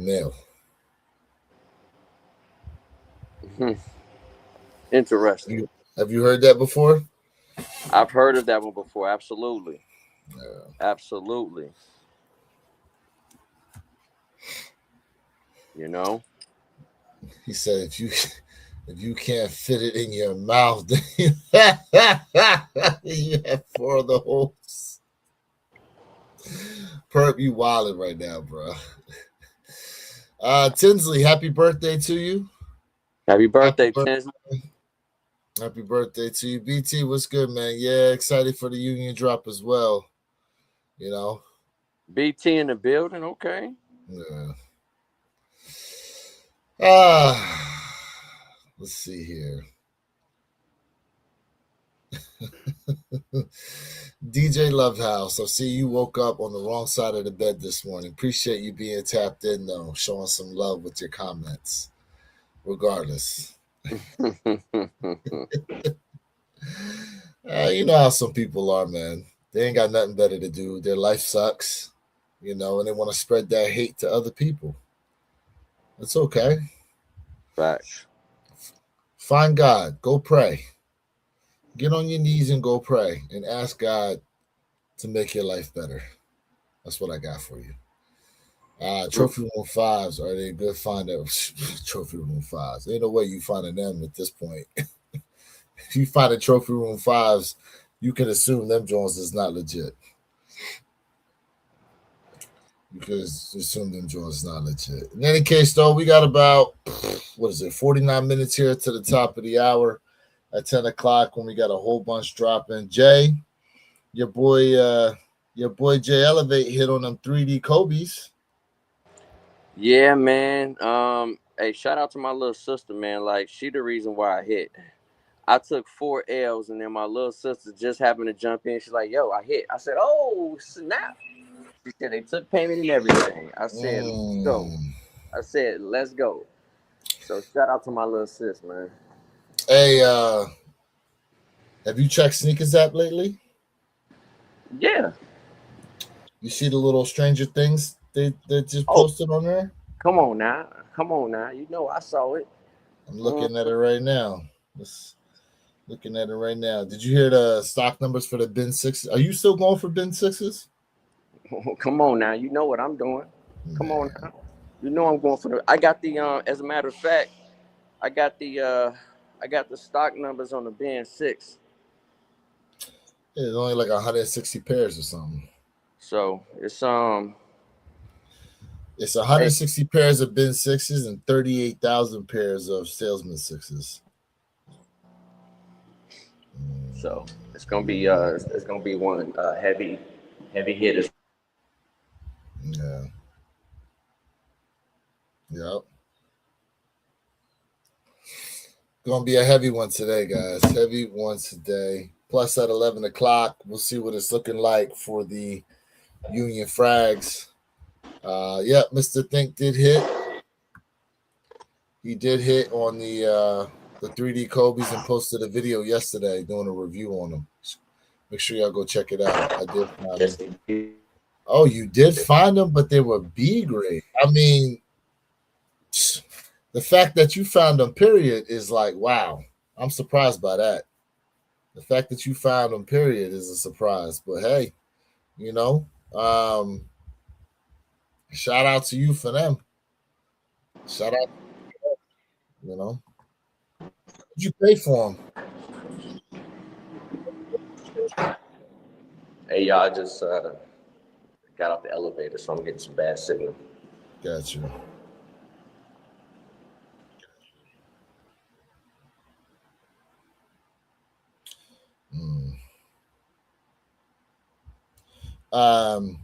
male. Interesting. Have you heard that before? I've heard of that one before. Absolutely. Yeah. Absolutely. You know? He said if you can't fit it in your mouth, then you have four of the holes. Perp, you wilding right now, bro. Tinsley, happy birthday to you. Happy Happy birthday, birthday. Tins. Happy birthday to you. BT, what's good, man? Yeah, excited for the union drop as well. You know? BT in the building. Okay. Yeah. Ah, let's see here. DJ Lovehouse, I see you woke up on the wrong side of the bed this morning. Appreciate you being tapped in, though, showing some love with your comments, regardless. You know how some people are, man. They ain't got nothing better to do. Their life sucks, and they want to spread that hate to other people. It's okay. Facts. Find God. Go pray. Get on your knees and go pray and ask God to make your life better. That's what I got for you. Trophy Room Fives, are they good find out? Trophy Room Fives. Ain't no way you finding them at this point. If you find a Trophy Room Fives, you can assume them Jones is not legit. You can assume them Jones is not legit. In any case, though, we got about 49 minutes here to the top of the hour at 10 o'clock when we got a whole bunch dropping. Jay, your boy Jay Elevate hit on them 3D Kobe's. Yeah, man. Hey, shout out to my little sister, man. Like, she the reason why I hit. I took 4 L's, and then my little sister just happened to jump in. She's like, "Yo, I hit." I said, "Oh, snap!" She said they took payment and everything. I said, "Let's go." Mm. I said, "Let's go." So shout out to my little sis, man. Hey, have you checked Sneakers app lately? Yeah. You see the little Stranger Things they just Oh, posted on there? come on now. Come on now. You know I saw it. I'm Mm. looking at it right now. Let's looking at it right now. Did you hear the stock numbers for the Ben Sixes? Are you still going for Ben Sixes? Come on now. You know what I'm doing. Come on Man, now. You know I'm going for the. I got the. As a matter of fact, I got the. I got the stock numbers on the Ben 6. it's only like 160 pairs or something. So it's It's Hey, 160 pairs of Ben Sixes and 38,000 pairs of Salesman Sixes. so it's gonna be one heavy hitters. Yeah. Yep. Gonna be a heavy one today, guys. Heavy one today. Plus at 11 o'clock, we'll see what it's looking like for the Union Frags. Yep, Mr. Think did hit. He did hit on the 3D Kobe's and posted a video yesterday doing a review on them. Make sure y'all go check it out. I did find them. Yes, indeed. Oh, you did find them, but they were B grade. I mean, the fact that you found them, period, is like, wow. I'm surprised by that. The fact that you found them, period, is a surprise. But hey, you know, um, shout out to you for them. Shout out, you know. What'd you pay for them? Hey, y'all, just got off the elevator, so I'm getting some bad signal. Got you. Mm. Um,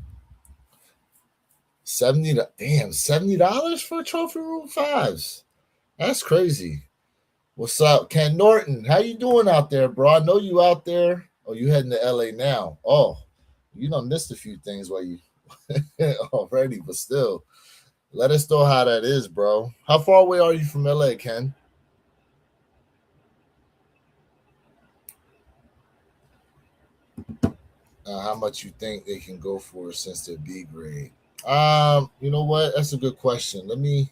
70 damn, $70 for Trophy Room Fives. That's crazy. What's up, Ken Norton? How you doing out there, bro? I know you out there. Oh, you heading to LA now. Oh, you done missed a few things while you already, but still. Let us know how that is, bro. How far away are you from LA, Ken? How much you think they can go for since they're B grade? You know what? That's a good question. Let me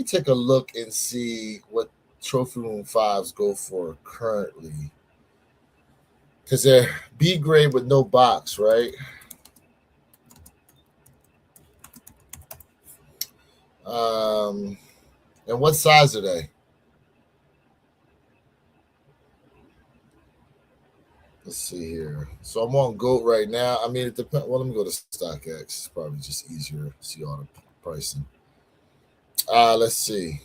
take a look and see what Trophy Room Fives go for currently. Because they're B grade with no box, right? And what size are they? Let's see here. So I'm on GOAT right now. I mean, it depends. Well, let me go to StockX. It's probably just easier to see all the pricing. Let's see.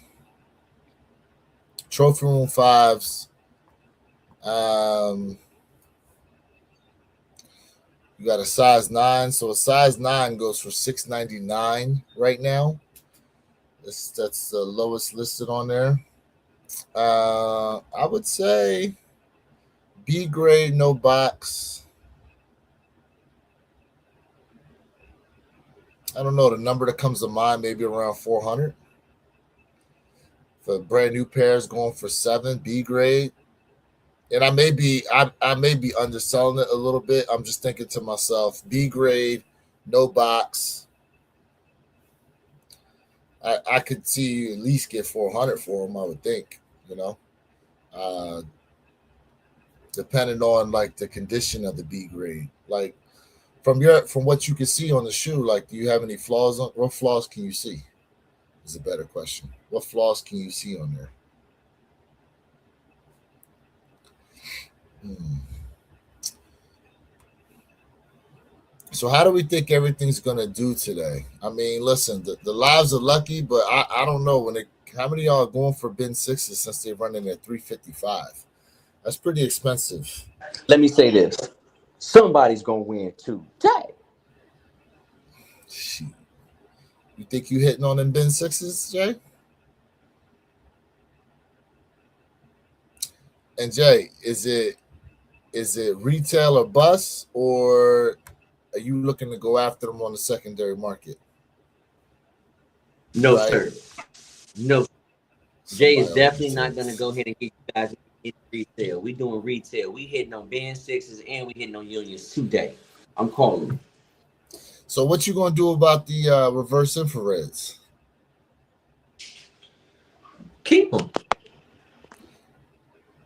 Trophy Room Fives. You got a size 9. So a size 9 goes for $6.99 right now. That's the lowest listed on there. I would say B grade, no box. I don't know. The number that comes to mind, maybe around 400. For brand new pairs going for 7, B grade. And I may be underselling it a little bit. I'm just thinking to myself, B grade, no box. I could see you at least get 400 for them, I would think, depending on like the condition of the B grade. Like from what you can see on the shoe, like do you have any flaws on? What flaws can you see? Is a better question. What flaws can you see on there? So how do we think everything's gonna do today? I mean, listen, the lives are lucky, but I don't know how many of y'all are going for bin sixes since they're running at 355. That's pretty expensive. Let me say this: somebody's gonna win today. Shoot. You think you hitting on them bin sixes, Jay? And Jay, is it retail or bus, or are you looking to go after them on the secondary market? No, sir. No. Jay is definitely not going to go ahead and get you guys in retail. We doing retail. We hitting on bin sixes and we hitting on unions today. I'm calling. So what you gonna do about the reverse infrareds? Keep them.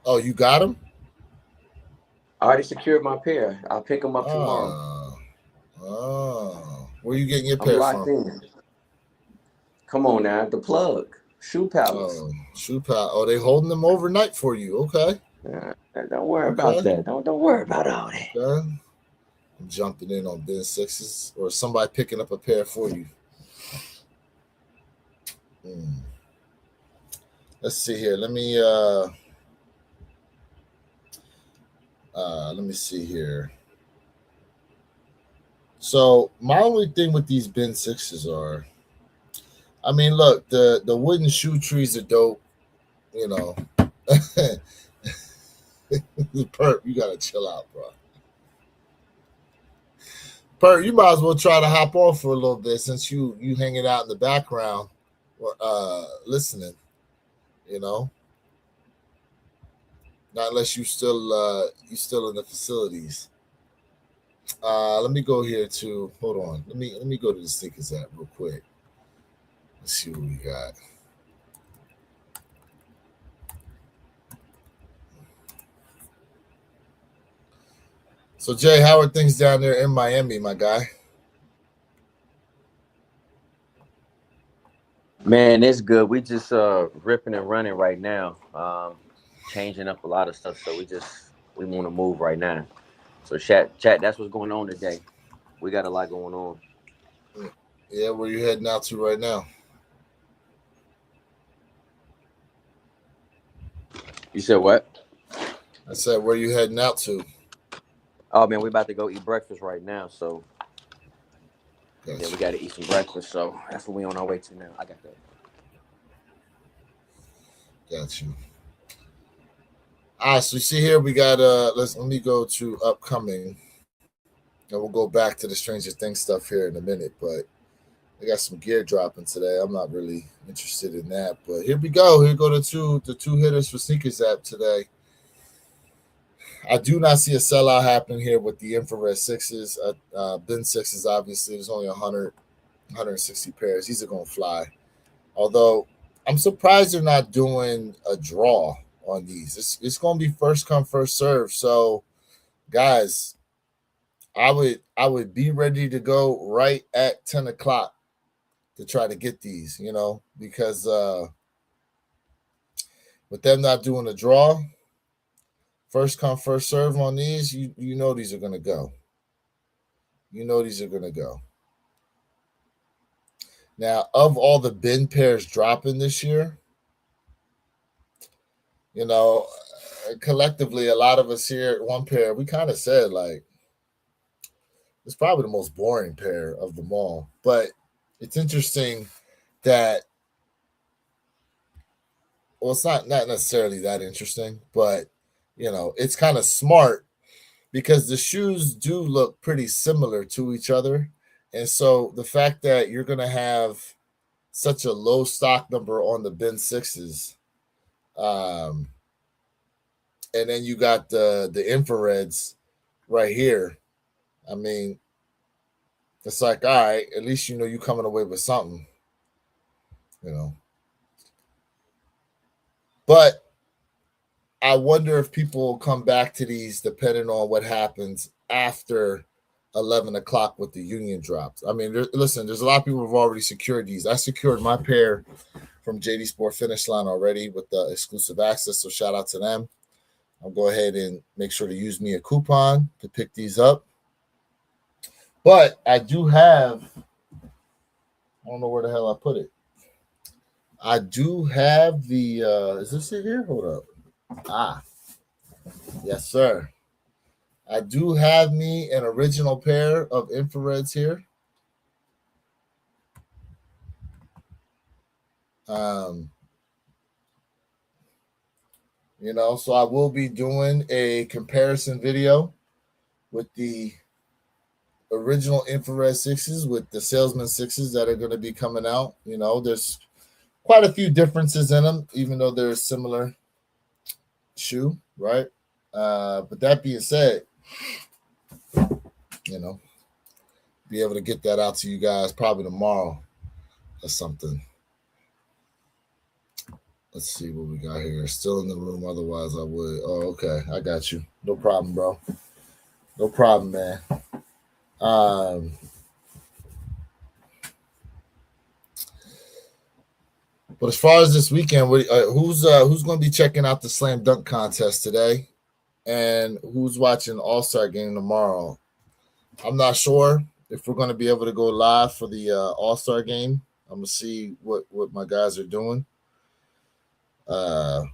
Oh, you got them? I already secured my pair. I'll pick them up tomorrow. Where you getting your pair from? In. Come on now, the plug. Shoe Palace. Oh, Shoe Palace. Oh, they holding them overnight for you. Okay. Don't worry about that. Don't worry about all that. Okay. I'm jumping in on bin sixes or somebody picking up a pair for you. Let's see here. Let me see here. So my only thing with these bin sixes are, I mean, look, the wooden shoe trees are dope, Perp, you gotta chill out, bro. Perp, you might as well try to hop on for a little bit since you hanging out in the background or listening, not unless you still in the facilities. Let me go here to hold on. Let me go to the Sneakers app real quick. Let's see what we got. So Jay, how are things down there in Miami, my guy? Man, it's good. We just ripping and running right now. Changing up a lot of stuff. So we want to move right now. So chat, that's what's going on today. We got a lot going on. Yeah, where you heading out to right now? You said what? I said, where you heading out to? Oh man, we about to go eat breakfast right now. So gotcha. Yeah, we got to eat some breakfast. So that's what we on our way to now. I got that. Got you. All right, so you see here we got let me go to upcoming, and we'll go back to the Stranger Things stuff here in a minute. But I got some gear dropping today. I'm not really interested in that, but here we go. Here go the two hitters for Sneakers app today. I do not see a sellout happening here with the infrared sixes. Bin sixes, obviously, there's only 100. 160 pairs. These are going to fly. Although I'm surprised they're not doing a draw on these. It's going to be first come, first serve. So, guys, I would be ready to go right at 10 o'clock to try to get these, because with them not doing a draw, first come, first serve on these, you know these are going to go. You know these are going to go. Now, of all the bin pairs dropping this year, collectively, a lot of us here at one pair, we kind of said, like, it's probably the most boring pair of them all. But it's interesting that, well, it's not necessarily that interesting, but, it's kind of smart because the shoes do look pretty similar to each other. And so the fact that you're going to have such a low stock number on the bin sixes, and then you got the infrareds right here. I mean, it's like, all right, at least you coming away with something, But I wonder if people will come back to these depending on what happens after 11 o'clock with the union drops. I mean, there's a lot of people who have already secured these. I secured my pair from JD Sport Finish Line already with the exclusive access, so shout out to them. I'll go ahead and make sure to use me a coupon to pick these up. But I do have, I don't know where the hell I put it. I do have the, is this it here? Hold up. Yes, sir. I do have me an original pair of infrareds here. So I will be doing a comparison video with the original infrared sixes with the salesman sixes that are going to be coming out. There's quite a few differences in them, even though they're a similar shoe, right? But that being said, be able to get that out to you guys probably tomorrow or something. Let's see what we got here. Still in the room, otherwise I would. Oh, okay. I got you. No problem, bro. No problem, man. But as far as this weekend, who's going to be checking out the slam dunk contest today, and who's watching All-Star game tomorrow? I'm not sure if we're going to be able to go live for the All-Star game. I'm going to see what my guys are doing. But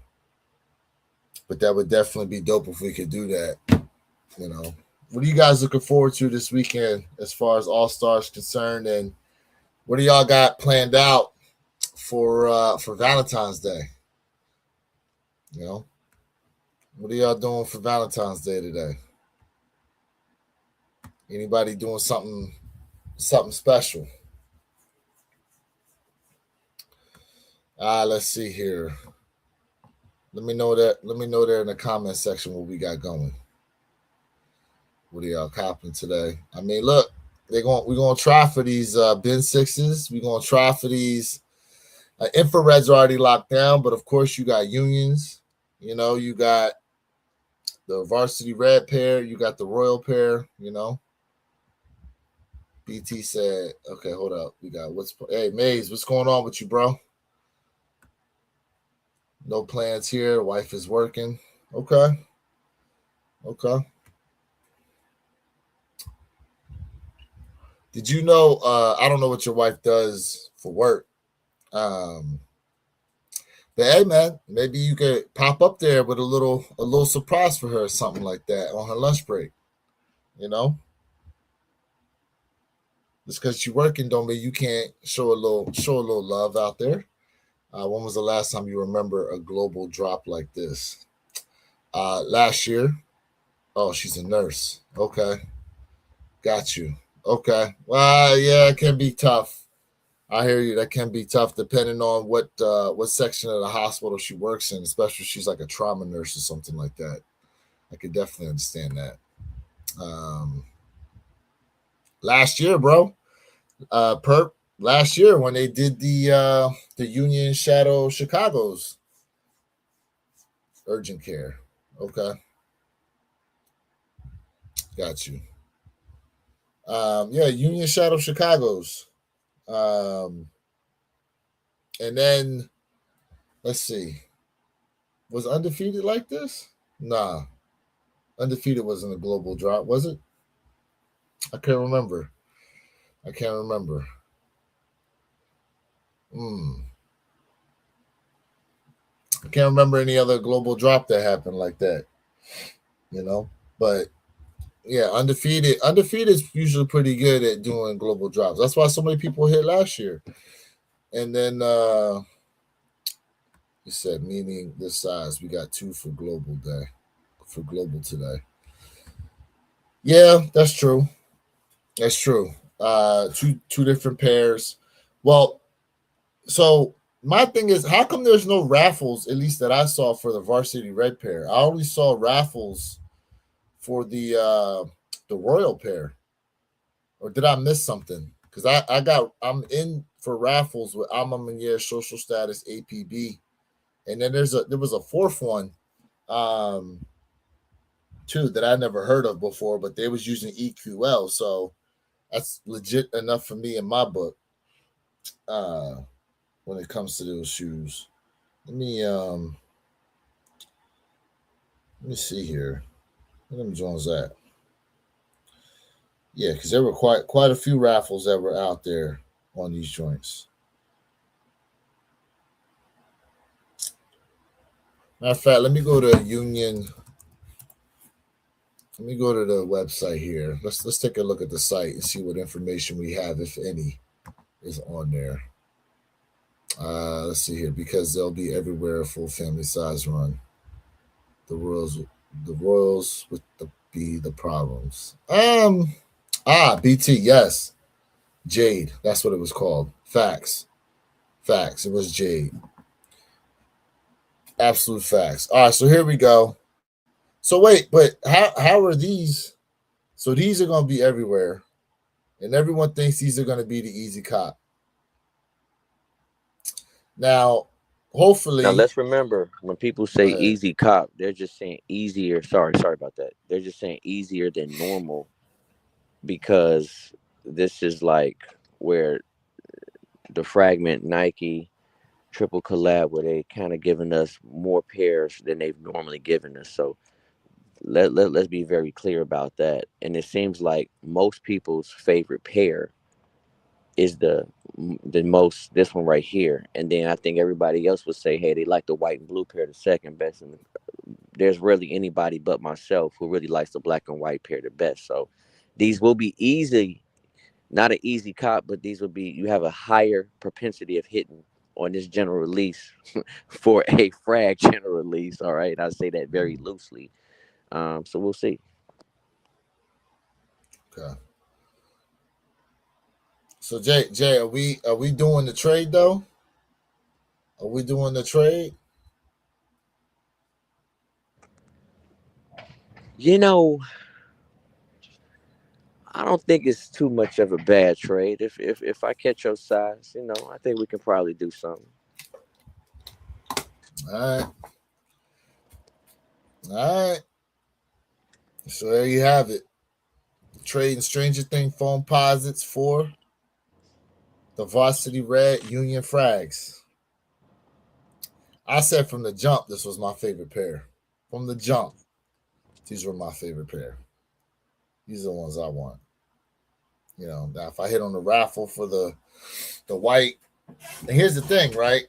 that would definitely be dope if we could do that. What are you guys looking forward to this weekend as far as All-Stars concerned, and what do y'all got planned out for Valentine's Day? What are y'all doing for Valentine's Day today? Anybody doing something special? Let's see here. Let me know there in the comment section what we got going. What are y'all copping today? I mean, look, we're gonna try for these bin sixes. We're gonna try for these infrareds are already locked down, but of course you got unions. You got the varsity red pair, you got the royal pair. BT said, okay, hold up. We got hey Maze, what's going on with you, bro? No plans here. Wife is working. Okay. Did you know? I don't know what your wife does for work. But hey, man, maybe you could pop up there with a little surprise for her or something like that on her lunch break. Just because she's working don't mean you can't show a little love out there. When was the last time you remember a global drop like this? Last year. Oh, she's a nurse. Okay. Got you. Okay. Well, yeah, it can be tough. I hear you. That can be tough depending on what section of the hospital she works in, especially if she's like a trauma nurse or something like that. I could definitely understand that. Last year, bro, Perp, last year when they did the Union Shadow Chicago's urgent care. Okay, got you. Yeah, Union Shadow Chicago's. And then let's see, was Undefeated like this? Nah, Undefeated wasn't a global drop, was it? I can't remember. I can't remember. I can't remember any other global drop that happened like that. But yeah, undefeated is usually pretty good at doing global drops. That's why so many people hit last year. And then you said meaning this size. We got 2 for global today. Yeah, that's true. That's true. Two different pairs. Well, so my thing is, how come there's no raffles, at least that I saw, for the varsity red pair? I only saw raffles for the royal pair. Or did I miss something? Because I'm in for raffles with Alma Manier social status APB. And then there was a fourth one too that I never heard of before, but they was using EQL. So that's legit enough for me in my book. When it comes to those shoes. Let me see here. Where them Jones at? Yeah, because there were quite a few raffles that were out there on these joints. Matter of fact, let me go to Union. Let me go to the website here. Let's take a look at the site and see what information we have, if any, is on there. Let's see here, because they'll be everywhere. Full family size run. The Royals with the problems. BT, yes. Jade. That's what it was called. Facts. It was Jade. Absolute facts. All right, so here we go. So wait, but how are these? So these are going to be everywhere, and everyone thinks these are going to be the easy cop. Now, hopefully. Now let's remember, when people say easy cop, they're just saying easier. Sorry about that. They're just saying easier than normal, because this is like where the Fragment Nike triple collab, where they kind of giving us more pairs than they've normally given us. So let's be very clear about that. And it seems like most people's favorite pair is the most, this one right here. And then I think everybody else would say, hey, they like the white and blue pair the second best. And there's really anybody but myself who really likes the black and white pair the best. So these will be easy, not an easy cop, but these will be, you have a higher propensity of hitting on this general release for a frag general release. All right. I say that very loosely. So we'll see. Okay. So Jay, are we doing the trade though? Are we doing the trade? I don't think it's too much of a bad trade. If I catch your size, I think we can probably do something. All right. So there you have it. Trading Stranger Thing foam posits for the varsity red Union Frags. I said from the jump, this was my favorite pair. From the jump, these were my favorite pair. These are the ones I want. Now if I hit on the raffle for the white, and here's the thing, right?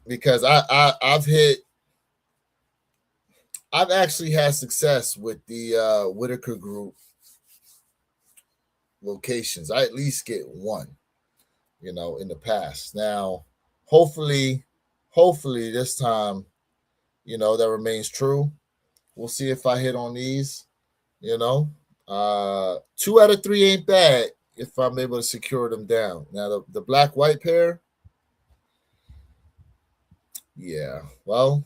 Because I've actually had success with the Whitaker Group locations. I at least get one, in the past. Now, hopefully this time, that remains true. We'll see if I hit on these. 2 out of 3 ain't bad if I'm able to secure them down. Now the black white pair, yeah, well,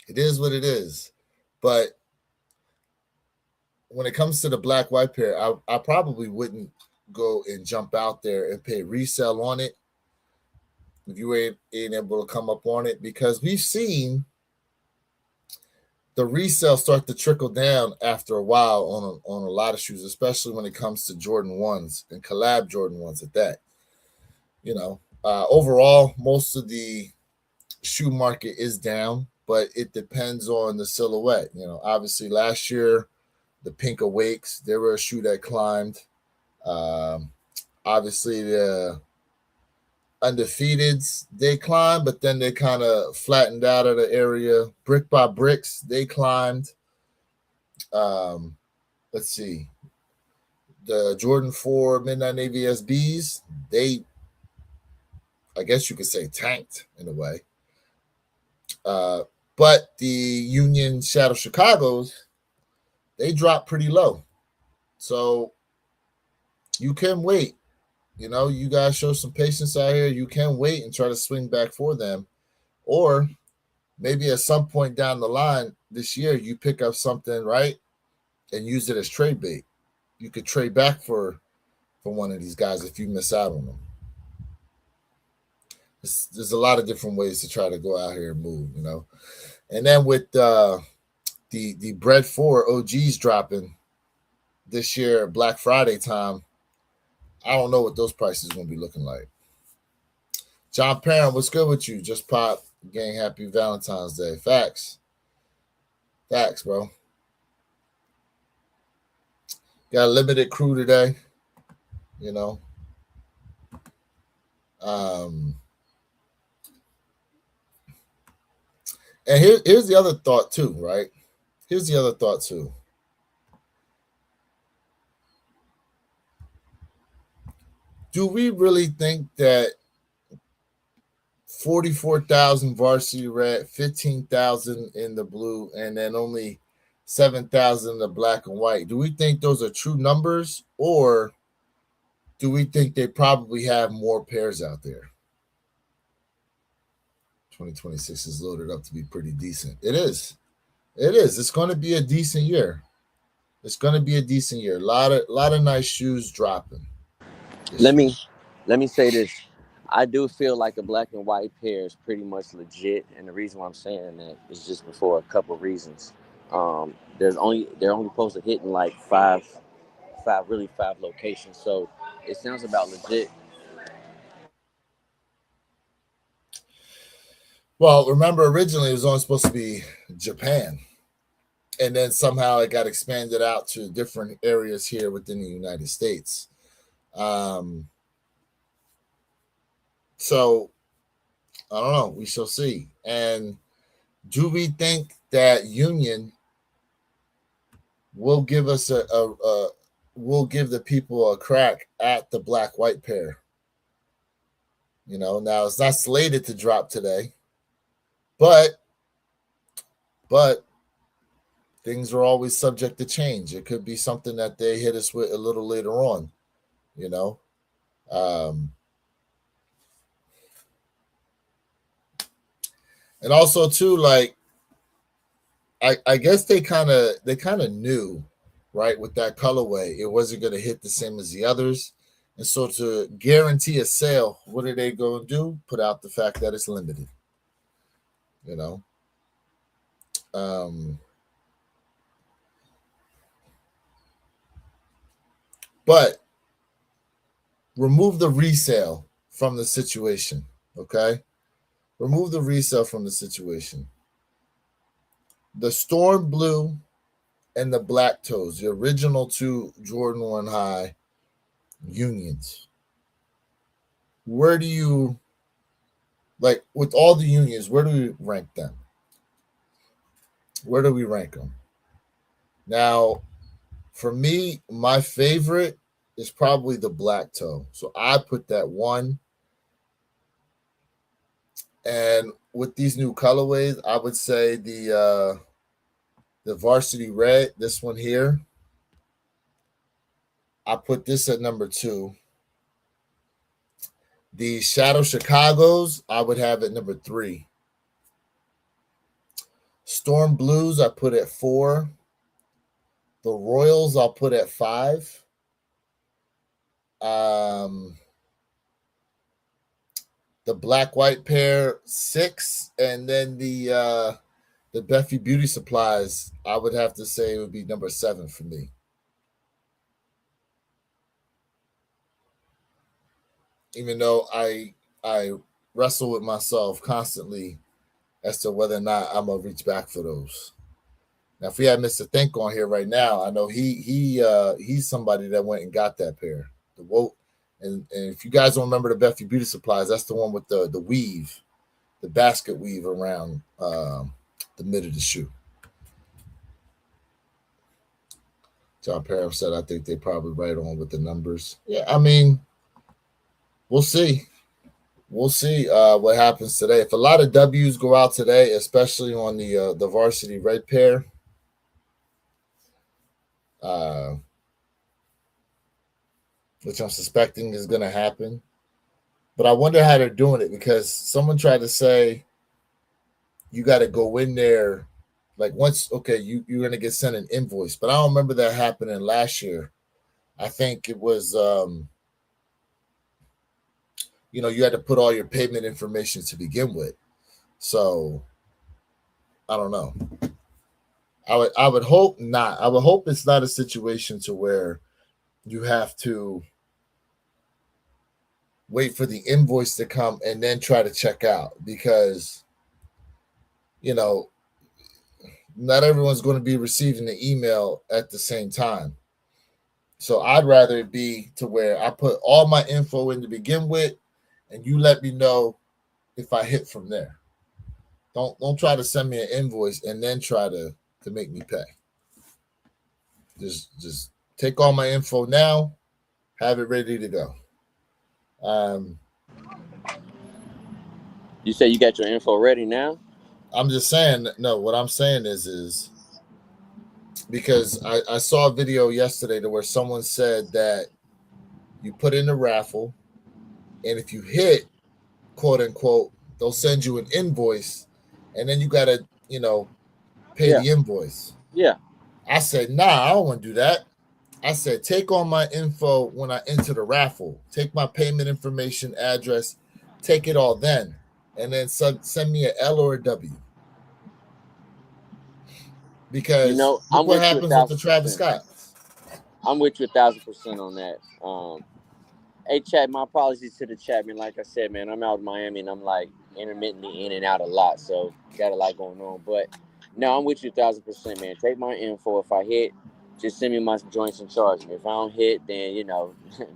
it is what it is. But when it comes to the black white pair, I probably wouldn't go and jump out there and pay resale on it if you ain't able to come up on it, because we've seen the resale start to trickle down after a while on a lot of shoes, especially when it comes to Jordan 1s and collab Jordan 1s at that. Overall, most of the shoe market is down, but it depends on the silhouette. Obviously last year, the Pink Awakes, they were a shoe that climbed. Obviously the Undefeateds, they climbed, but then they kind of flattened out of the area. Brick by Bricks, they climbed. Let's see. The Jordan 4 Midnight Navy SBs, they, I guess you could say, tanked in a way. But the Union Shadow Chicago's, they dropped pretty low. So you can wait. You guys show some patience out here. You can wait and try to swing back for them. Or maybe at some point down the line this year, you pick up something, right, and use it as trade bait. You could trade back for one of these guys if you miss out on them. There's a lot of different ways to try to go out here and move, And then with the Bread 4 OGs dropping this year, Black Friday time, I don't know what those prices are going to be looking like. John Parent, what's good with you? Just pop, gang, happy Valentine's Day. Facts, bro. Got a limited crew today, And here's the other thought too, right? Here's the other thought too. Do we really think that 44,000 varsity red, 15,000 in the blue, and then only 7,000 in the black and white, do we think those are true numbers, or do we think they probably have more pairs out there? 2026 is loaded up to be pretty decent. It is. It's going to be a decent year. A lot of nice shoes dropping. Let me say this. I do feel like the black and white pair is pretty much legit, and the reason why I'm saying that is just for a couple of reasons. They're only supposed to hit in like five locations, so it sounds about legit. Well, remember originally it was only supposed to be Japan, and then somehow it got expanded out to different areas here within the United States. So I don't know. We shall see. And do we think that Union will give us will give the people a crack at the black white pair? Now it's not slated to drop today, but things are always subject to change. It could be something that they hit us with a little later on, and also too, like, I guess they kind of knew, right, with that colorway, it wasn't going to hit the same as the others. And so to guarantee a sale, what are they going to do? Put out the fact that it's limited. But remove the resale from the situation, okay? Remove the resale from the situation. The Storm Blue and the Black Toes, the original two Jordan 1 High Unions. Where do you, like, with all the Unions, where do we rank them? Where do we rank them? Now, for me, my favorite is probably the Black Toe. So I put that 1. And with these new colorways, I would say the Varsity Red, this one here, I put this at number 2. The Shadow Chicago's, I would have at number 3. Storm Blues, I put at 4. The Royals, I'll put at 5. The black white pair 6, and then the Beffy Beauty Supplies, I would have to say would be number 7 for me. Even though I wrestle with myself constantly as to whether or not I'm gonna reach back for those. Now, if we had Mr. Think on here right now, I know he's somebody that went and got that pair. The Woat, and if you guys don't remember the Beffy Beauty Supplies, that's the one with the weave, the basket weave around the mid of the shoe. John Parham said, I think they probably right on with the numbers. Yeah, I mean, we'll see. We'll see what happens today. If a lot of W's go out today, especially on the varsity red pair, which I'm suspecting is going to happen. But I wonder how they're doing it, because someone tried to say you got to go in there like once, okay, you're going to get sent an invoice. But I don't remember that happening last year. I think it was, you had to put all your payment information to begin with. So I don't know. I would hope not. I would hope it's not a situation to where you have to wait for the invoice to come and then try to check out, because not everyone's going to be receiving the email at the same time. So I'd rather it be to where I put all my info in to begin with, and you let me know if I hit from there. Don't try to send me an invoice and then try to make me pay. Just take all my info now, have it ready to go. You say you got your info ready now? I'm just saying, no, what I'm saying is because I saw a video yesterday to where someone said that you put in a raffle, and if you hit, quote unquote, they'll send you an invoice, and then you got to, pay the invoice. Yeah. I said, nah, I don't want to do that. I said, take all my info when I enter the raffle. Take my payment information, address, take it all then. And then send me an L or a W. Because look what happens with the Travis Scott. I'm with you 1,000% on that. Hey, chat, my apologies to the chat, man. Like I said, man, I'm out in Miami, and I'm like intermittently in and out a lot, so got a lot going on. But no, I'm with you 1,000%, man. Take my info. If I hit, just send me my joints and charge me. If I don't hit, then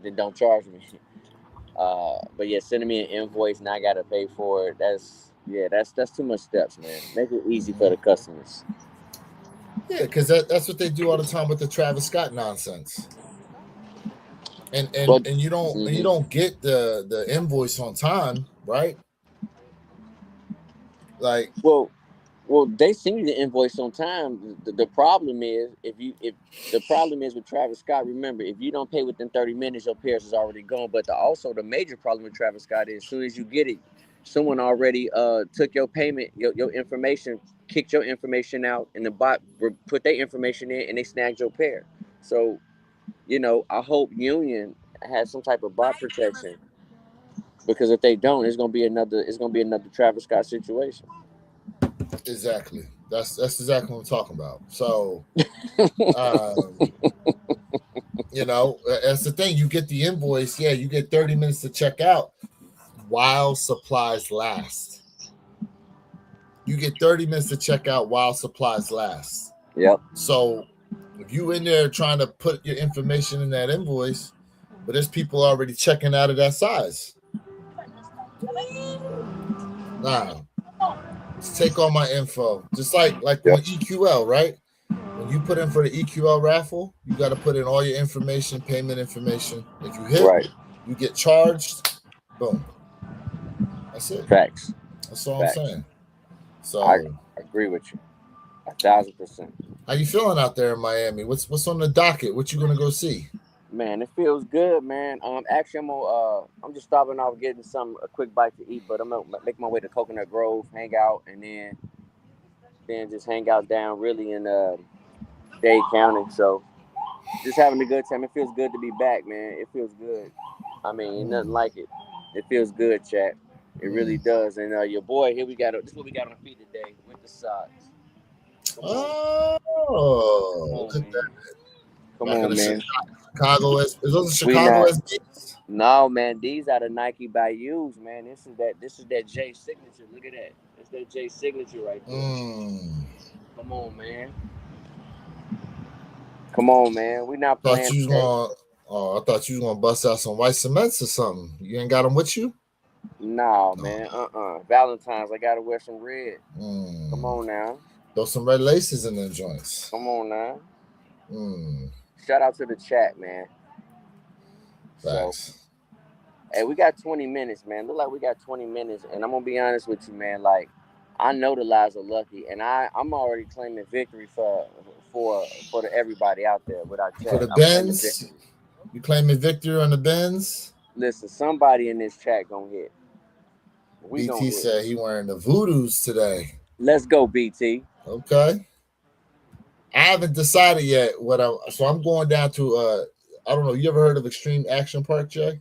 then don't charge me. But yeah, sending me an invoice and I gotta pay for it. That's too much steps, man. Make it easy for the customers. Yeah, because that's what they do all the time with the Travis Scott nonsense. And you don't get the invoice on time, right? Like, well, they send you the invoice on time. The problem is if the problem is with Travis Scott. Remember, if you don't pay within 30 minutes, your pairs is already gone. But also the major problem with Travis Scott is as soon as you get it, someone already took your payment, your information, kicked your information out, and the bot put their information in, and they snagged your pair. So, I hope Union has some type of bot protection, because if they don't, it's gonna be another Travis Scott situation. Exactly. That's exactly what I'm talking about. So, that's the thing. You get the invoice. Yeah, you get 30 minutes to check out while supplies last. You get 30 minutes to check out while supplies last. Yep. So if you in there trying to put your information in that invoice, but there's people already checking out of that size. Nah. Just take all my info. Just like on EQL, right? When you put in for the EQL raffle, you got to put in all your information, payment information. If you hit, you get charged. Boom. That's it. Facts. That's all I'm saying. So I agree with you 1,000%. How you feeling out there in Miami? What's on the docket? What you gonna go see? Man, it feels good, man. Actually, I'm just stopping off getting a quick bite to eat, but I'm gonna make my way to Coconut Grove, hang out, and then just hang out down really in Dade County. So Just having a good time. It feels good to be back, man. It feels good. I mean, ain't nothing like it. It feels good, chat. It really does. And your boy here, we got this is what we got on feet today with the socks. Come on. Oh, look at that. Come on, man. Chicago is those the We Chicago not. SBs? No, man. These are the Nike Bayous, man. This is that J signature. Look at that. That's that J signature right there. Come on, man. Come on, man. We not playing. I thought you was gonna bust out some white cements or something. You ain't got them with you? No, man. Valentine's, I gotta wear some red. Come on now. Throw some red laces in them joints. Come on now. Shout out to the chat, man. Thanks. So, hey, we got 20 minutes, man. Look like we got 20 minutes, and I'm gonna be honest with you, man. Like, I know the lies are lucky, and I'm already claiming victory for everybody out there with our chat. For the Benz, you claiming victory on the Benz? Listen, somebody in this chat gonna hit. BT said he wearing the Voodoos today. Let's go, BT. Okay. I haven't decided yet so I'm going down to I don't know. You ever heard of Extreme Action Park, Jay?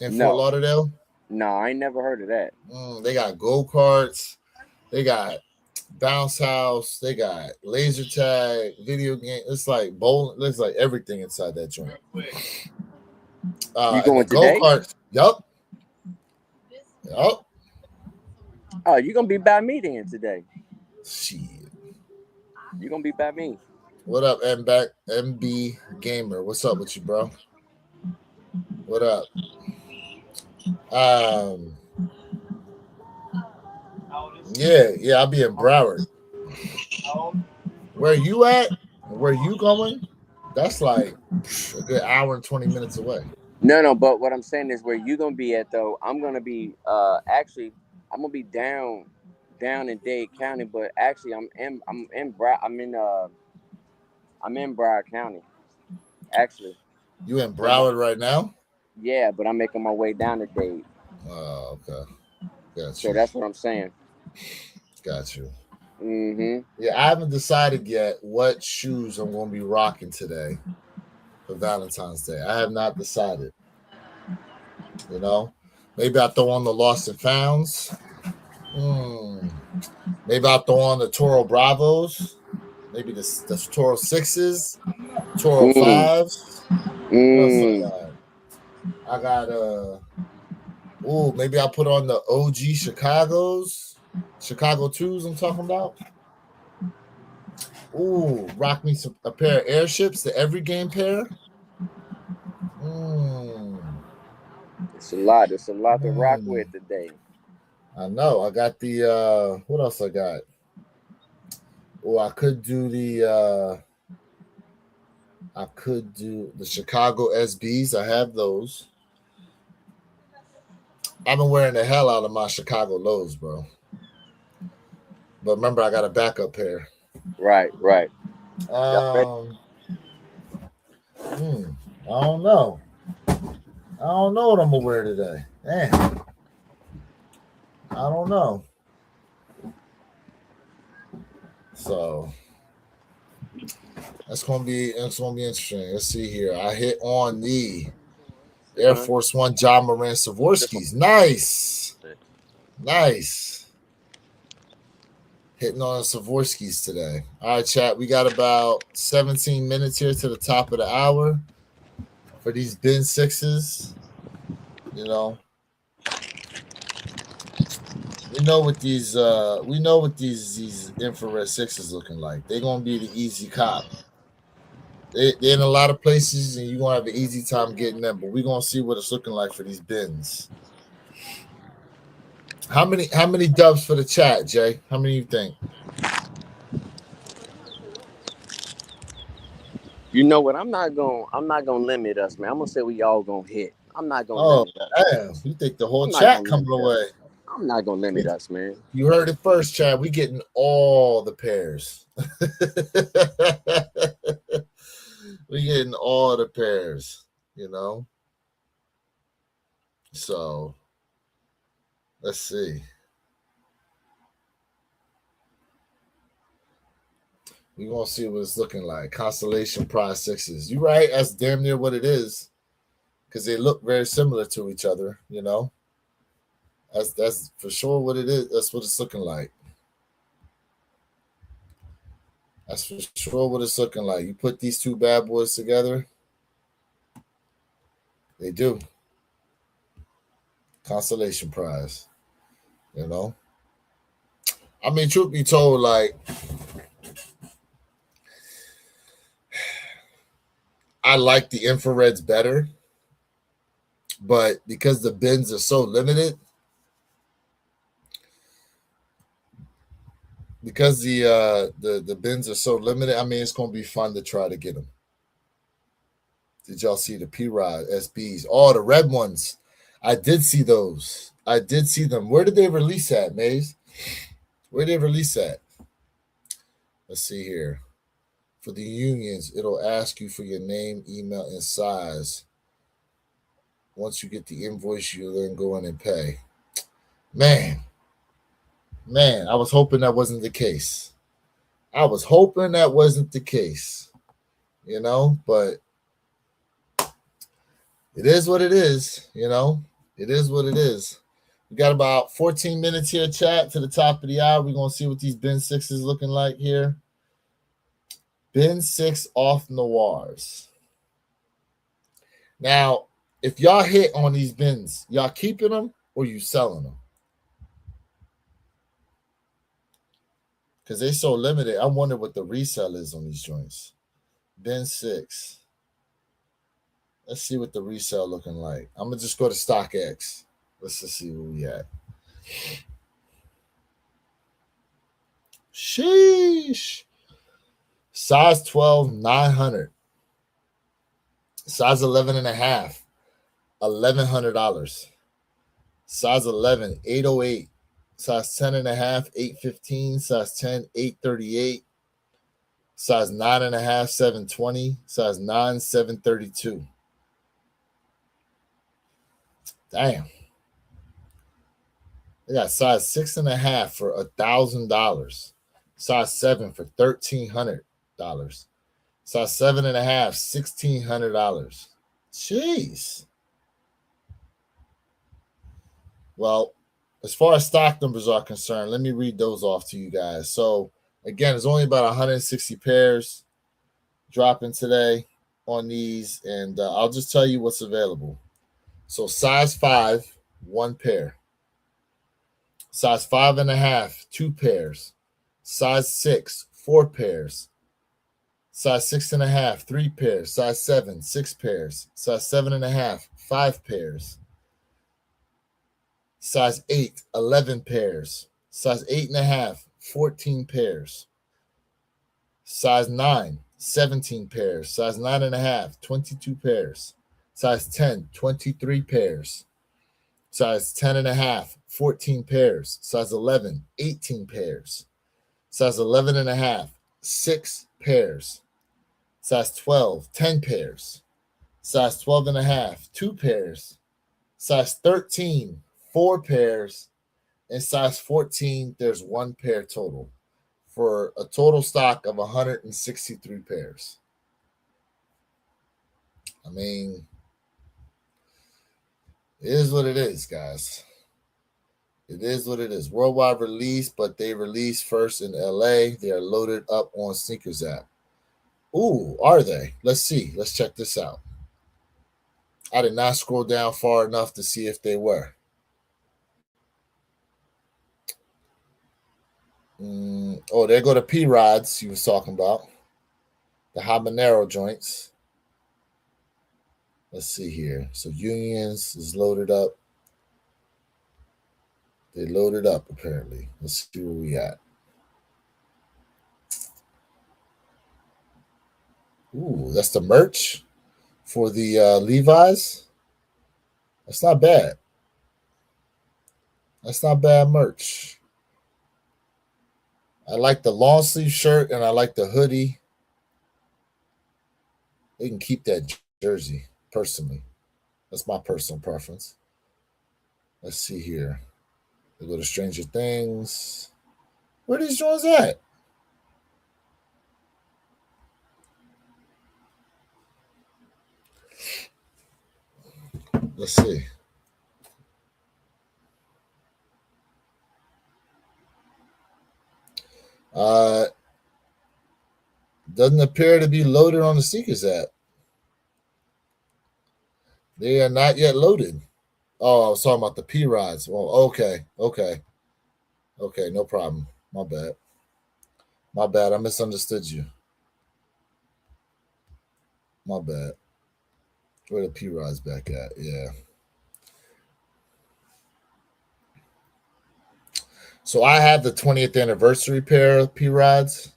In Fort Lauderdale? No, I ain't never heard of that. They got go-karts, they got bounce house, they got laser tag, video game. It's like bowling. It's like everything inside that joint. You going today? Go-karts. Yup. Oh, you gonna be by me then today? Shit. You gonna be by me? What up, MB Gamer? What's up with you, bro? What up? Yeah, I'll be in Broward. Where you at? Where you going? That's like a good hour and 20 minutes away. No, but what I'm saying is where you gonna be at though. I'm gonna be actually I'm gonna be down in Dade County, but actually I'm in Broward County. Actually. You in Broward right now? Yeah, but I'm making my way down to Dade. Oh, okay. Got So you. that's what I'm saying. Got you. Mm-hmm. Yeah, I haven't decided yet what shoes I'm going to be rocking today for Valentine's Day. I have not decided. You know, maybe I'll throw on the Lost and Founds. Maybe I'll throw on the Toro Bravos. Maybe the Toro 6s, Toro 5s. What else I got? I got maybe I'll put on the OG Chicago 2s I'm talking about. Rock me a pair of airships, the every game pair. It's a lot. It's a lot to rock with today. I know. I got the what else I got? I could do the Chicago SBs. I have those. I've been wearing the hell out of my Chicago lows, bro. But remember, I got a backup pair. Right. I don't know. I don't know what I'm gonna wear today. Damn. I don't know. So that's gonna be interesting. Let's see here. I hit on the Air Force One John Moran Savorskis. Nice. Hitting on the Savorskis today. All right, chat. We got about 17 minutes here to the top of the hour for these bin 6s. You know. We know what these infrared 6s looking like. They're gonna be the easy cop. They're in a lot of places, and you're gonna have an easy time getting them. But we're gonna see what it's looking like for these bins. How many dubs for the chat, Jay? How many you think? You know what? I'm not gonna limit us, man. I'm gonna say we all gonna hit. I'm not gonna limit us. Damn. You think the whole chat coming away? I'm not gonna limit us, man. You heard it first, Chad. We getting all the pairs. We getting all the pairs, you know. So let's see. We're gonna see what it's looking like. Constellation Prize 6s. You're right, that's damn near what it is. Because they look very similar to each other, you know. That's for sure what it is. That's what it's looking like. That's for sure what it's looking like. You put these two bad boys together, they do. Constellation Prize. You know? I mean, truth be told, like, I like the infrareds better, but because the bins are so limited, because the bins are so limited, I mean, it's gonna be fun to try to get them. Did y'all see the P-Rod SBs? Oh, the red ones. I did see those. I did see them. Where did they release at, Maze? Where did they release at? Let's see here. For the unions, it'll ask you for your name, email, and size. Once you get the invoice, you'll then go in and pay. Man, I was hoping that wasn't the case. I was hoping that wasn't the case, you know, but it is what it is, you know. It is what it is. We got about 14 minutes here, chat, to the top of the hour. We're going to see what these bin 6 is looking like here. Bin 6 off noirs. Now, if y'all hit on these bins, y'all keeping them or you selling them? Because they so limited. I wonder what the resale is on these joints. Bin 6. Let's see what the resale looking like. I'm going to just go to StockX. Let's just see where we at. Sheesh. Size 12, 900. Size 11 and a half, $1,100. Size 11, 808. Size 10 and a half, 815. Size 10, 838. Size 9 and a half, 720. Size 9, 732. Damn. They got size 6 and a half for $1,000. Size 7 for $1,300. Size 7 and a half, $1,600. Jeez. Well, as far as stock numbers are concerned, let me read those off to you guys. So, again, it's only about 160 pairs dropping today on these, and I'll just tell you what's available. So, size 5, 1 pair. Size 5 and a half, 2 pairs. Size 6, 4 pairs. Size 6 and a half, 3 pairs. Size 7, 6 pairs. Size 7 and a half, 5 pairs. Size 8, 11 pairs. Size 8 and a half, 14 pairs. Size 9, 17 pairs. Size 9 and a half, 22 pairs. Size 10, 23 pairs. Size 10 and a half, 14 pairs. Size 11, 18 pairs. Size 11 and a half, 6 pairs. Size 12, 10 pairs. Size 12 and a half, 2 pairs. Size 13, 4 pairs. And size 14, there's 1 pair total for a total stock of 163 pairs. I mean, it is what it is, guys. It is what it is. Worldwide release, but they release first in LA. They are loaded up on Sneakers app. Ooh, are they? Let's see. Let's check this out. I did not scroll down far enough to see if they were. Oh, there go the P-Rods you was talking about. The habanero joints. Let's see here. So Unions is loaded up. They loaded up, apparently. Let's see where we at. Ooh, that's the merch for the Levi's. That's not bad. That's not bad merch. I like the long sleeve shirt and I like the hoodie. They can keep that jersey, personally. That's my personal preference. Let's see here. They go to Stranger Things. Where are these joints at? Let's see. Doesn't appear to be loaded on the Seekers app. They are not yet loaded. Oh, I was talking about the P rods. Well, okay. No problem. My bad. I misunderstood you. My bad. Where the P rods back at? Yeah. So I have the 20th anniversary pair of P rods.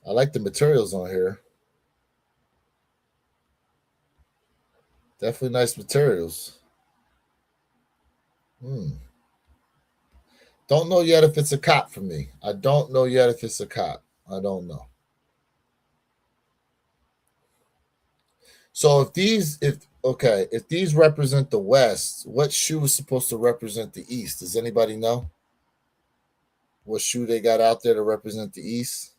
I like the materials on here. Definitely nice materials. Don't know yet if it's a cop for me. I don't know yet if it's a cop. I don't know. So if these represent the West, what shoe is supposed to represent the East? Does anybody know what shoe they got out there to represent the East?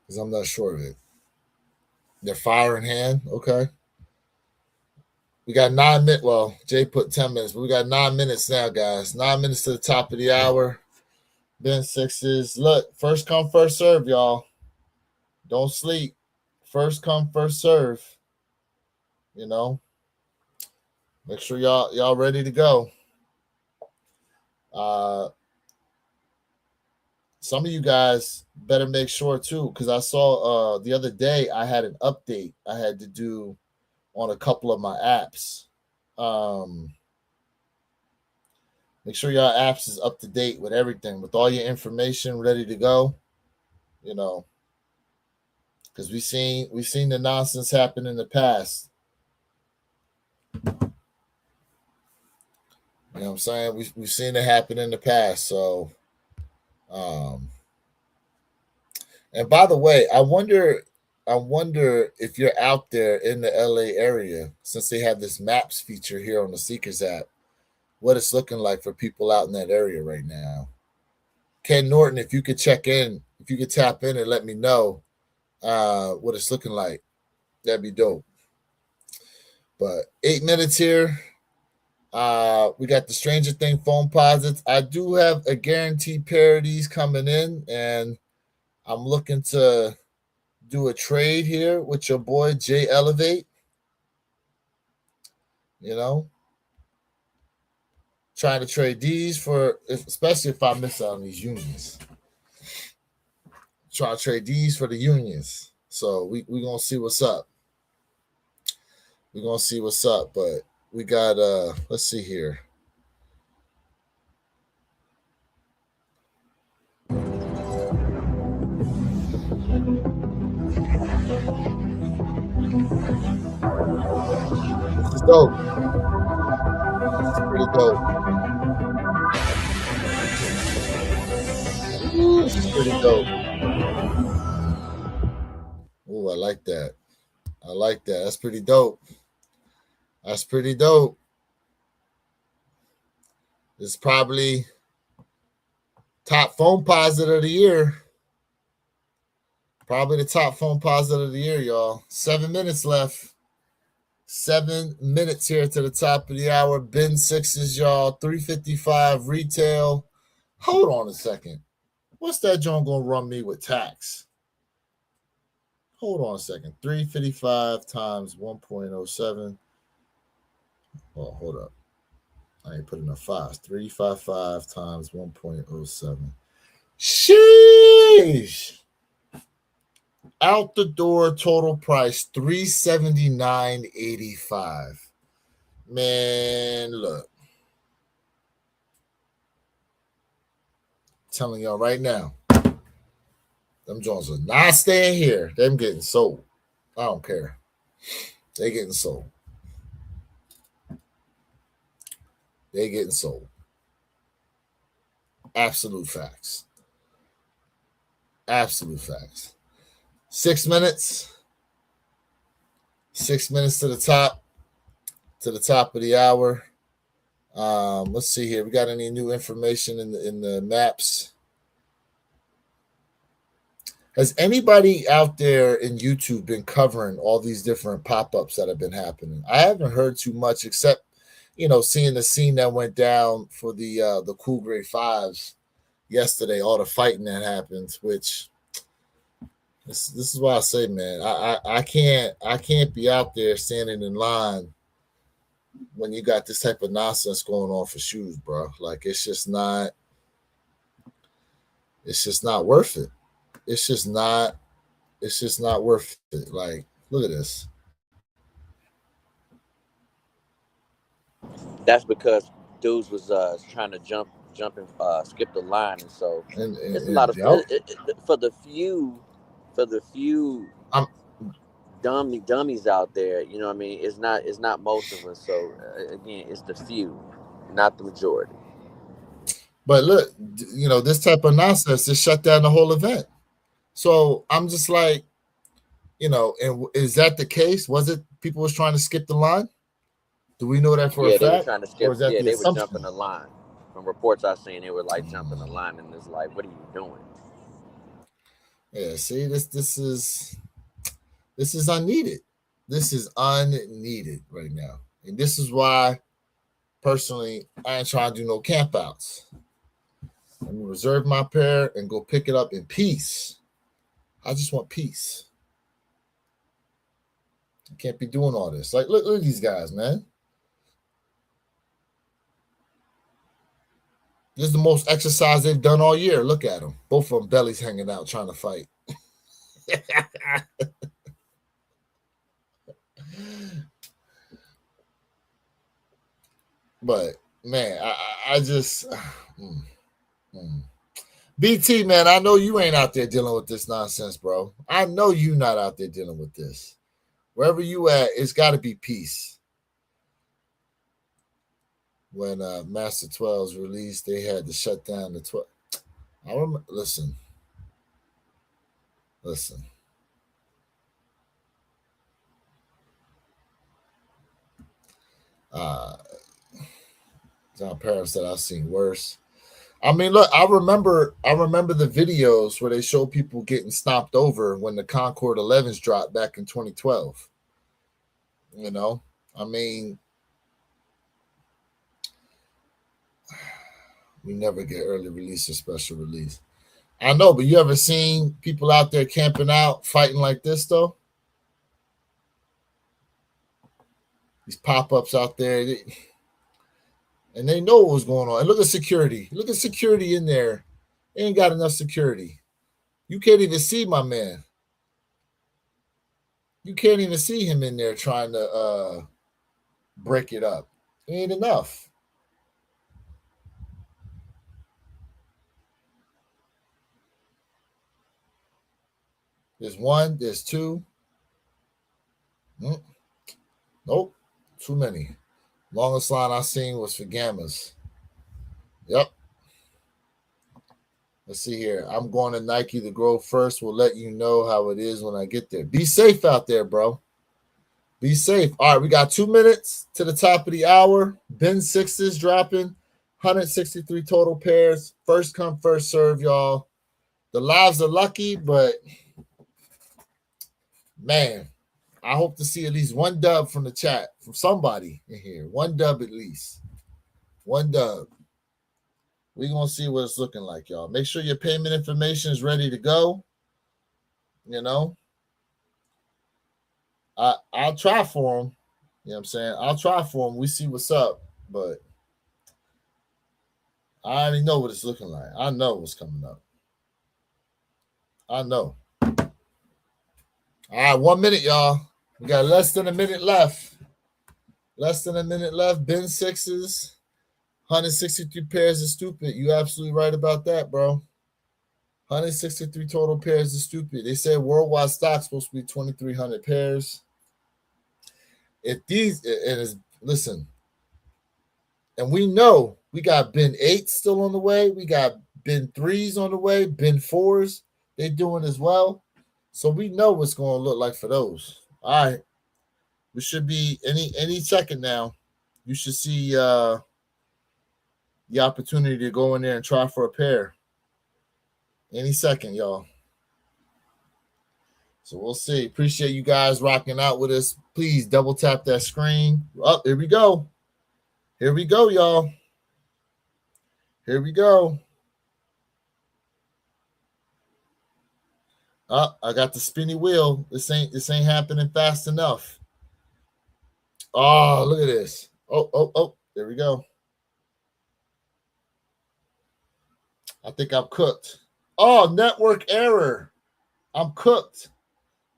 Because I'm not sure of it. They're fire in hand. Okay. We got 9 minutes. Well, Jay put 10 minutes, but we got 9 minutes now, guys. 9 minutes to the top of the hour. Ben Sixes. Look, first come, first serve, y'all. Don't sleep. First come, first serve. You know. Make sure y'all ready to go. Some of you guys better make sure too, because I saw the other day I had an update I had to do on a couple of my apps. Make sure your apps is up to date with everything, with all your information ready to go. You know, because we've seen the nonsense happen in the past. You know what I'm saying? We've seen it happen in the past. So, and by the way, I wonder if you're out there in the LA area, since they have this maps feature here on the Seekers app, what it's looking like for people out in that area right now. Ken Norton, if you could check in, if you could tap in and let me know what it's looking like, that'd be dope. But 8 minutes here. We got the Stranger Thing foam posits. I do have a guaranteed pair of these coming in, and I'm looking to do a trade here with your boy Jay Elevate. You know, trying to trade these especially if I miss out on these unions. Trying to trade these for the unions. So we're gonna see what's up. We're gonna see what's up, but we got let's see here. This is dope. This is pretty dope. Ooh, this is pretty dope. Ooh, I like that. I like that. That's pretty dope. That's pretty dope. It's probably top foam posit of the year. Probably the top foam posit of the year, y'all. 7 minutes left. 7 minutes here to the top of the hour. Ben Sixes, y'all. 355 retail. Hold on a second. What's that joint gonna run me with tax? Hold on a second. 355 times 1.07. Oh, hold up. I ain't putting enough fives. 355 times 1.07. Sheesh. Out the door, total price $379.85. Man, look. I'm telling y'all right now. Them Jones are not staying here. Them getting sold. I don't care. They getting sold. They getting sold. Absolute facts. Absolute facts. 6 minutes. 6 minutes to the top of the hour. Let's see here. We got any new information in the maps? Has anybody out there in YouTube been covering all these different pop-ups that have been happening? I haven't heard too much, except seeing the scene that went down for the Cool Grade Fives yesterday. All the fighting that happens, which this is why I say, man, I can't be out there standing in line when you got this type of nonsense going on for shoes, bro. Like it's just not worth it. It's just not worth it. Like, look at this. That's because dudes was trying to jump and skip the line, and so it's a lot of for the few dummies out there. You know what I mean? It's not most of us. So again, it's the few, not the majority. But look, this type of nonsense just shut down the whole event. So I'm just like, and is that the case? Was it people was trying to skip the line? Do we know that for a fact? Yeah, they were trying to skip. Yeah, they were jumping the line. From reports I've seen, they were like jumping the line, and it's like, what are you doing? Yeah, see, this is unneeded. This is unneeded right now, and this is why, personally, I ain't trying to do no campouts. I'm gonna reserve my pair and go pick it up in peace. I just want peace. I can't be doing all this. Like, look at these guys, man. This is the most exercise they've done all year. Look at them. Both of them bellies hanging out trying to fight. But, man, I just... BT, man, I know you ain't out there dealing with this nonsense, bro. I know you not out there dealing with this. Wherever you at, it's got to be peace. When Master 12's released, they had to shut down the 12. I remember. Listen. John Paris said I've seen worse. I mean, look, I remember the videos where they show people getting stomped over when the Concord 11s dropped back in 2012. I mean, we never get early release or special release. I know, but you ever seen people out there camping out, fighting like this, though? These pop-ups out there, and they know what was going on. And look at security. Look at security in there. They ain't got enough security. You can't even see my man. You can't even see him in there trying to break it up. It ain't enough. There's one, there's two. Nope, too many. Longest line I seen was for Gammas. Yep. Let's see here. I'm going to Nike the Grove first. We'll let you know how it is when I get there. Be safe out there, bro. Be safe. All right, we got 2 minutes to the top of the hour. Ben 6s dropping. 163 total pairs. First come, first serve, y'all. The lives are lucky, but man, I hope to see at least one dub from the chat, from somebody in here. One dub at least. One dub. We're going to see what it's looking like, y'all. Make sure your payment information is ready to go. I'll try for them. You know what I'm saying? I'll try for them. We see what's up, but I already know what it's looking like. I know what's coming up. I know. All right, 1 minute, y'all. We got less than a minute left. Less than a minute left. Ben 6s. 163 pairs is stupid. You absolutely right about that, bro. 163 total pairs is stupid. They said worldwide stock's supposed to be 2,300 pairs. If these, listen, and we know we got Ben 8 still on the way. We got Ben 3s on the way. Ben 4s, they doing as well. So we know what's going to look like for those. All right. We should be any second now. You should see the opportunity to go in there and try for a pair any second, y'all. So we'll see. Appreciate you guys rocking out with us. Please double tap that screen. Oh, here we go. Here we go, y'all. Here we go. I got the spinny wheel. This ain't happening fast enough. Oh, look at this. Oh, there we go. I think I'm cooked. Oh, network error. I'm cooked.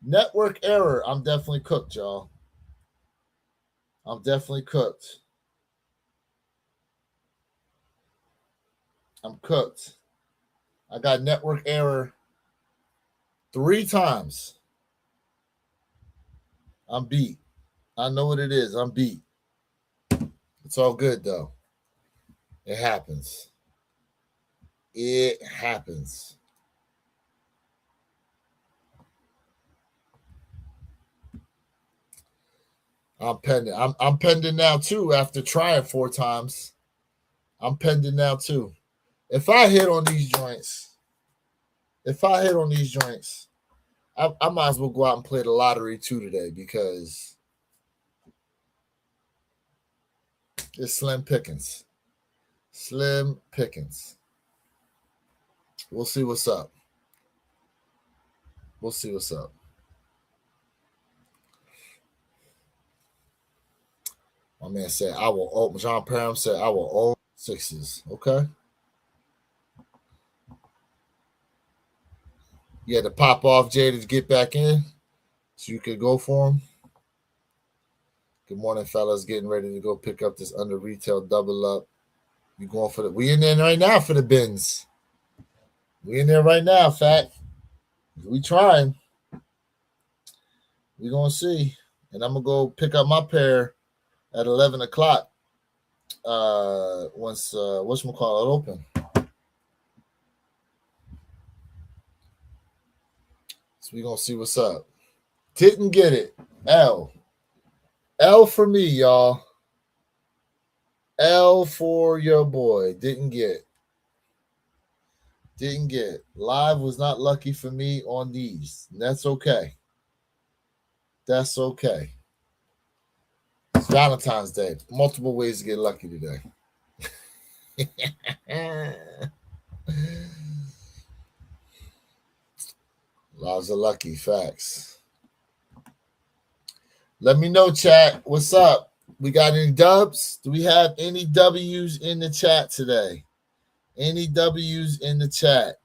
Network error. I'm definitely cooked, y'all. I'm definitely cooked. I'm cooked. I got network error 3 times. I'm beat. I know what it is. I'm beat. It's all good, though. It happens. It happens. I'm pending. I'm pending now, too, after trying 4 times. I'm pending now, too. If I hit on these joints, I might as well go out and play the lottery, too, today, because it's slim pickings. Slim pickings. We'll see what's up. We'll see what's up. My man said, I will own. John Parham said, I will own 6s. Okay. You had to pop off, Jada, to get back in so you could go for them. Good morning, fellas. Getting ready to go pick up this under retail double up. You going for we in there right now for the bins. We in there right now, Fat. We trying. We gonna see. And I'm gonna go pick up my pair at 11 o'clock. Once whatchamacallit open. So we gonna see what's up. Didn't get it. L for me, y'all. L for your boy. Didn't get. Live was not lucky for me on these. That's okay. That's okay. It's Valentine's Day. Multiple ways to get lucky today. Lives are lucky. Facts. Let me know, chat. What's up? We got any dubs? Do we have any W's in the chat today? Any W's in the chat?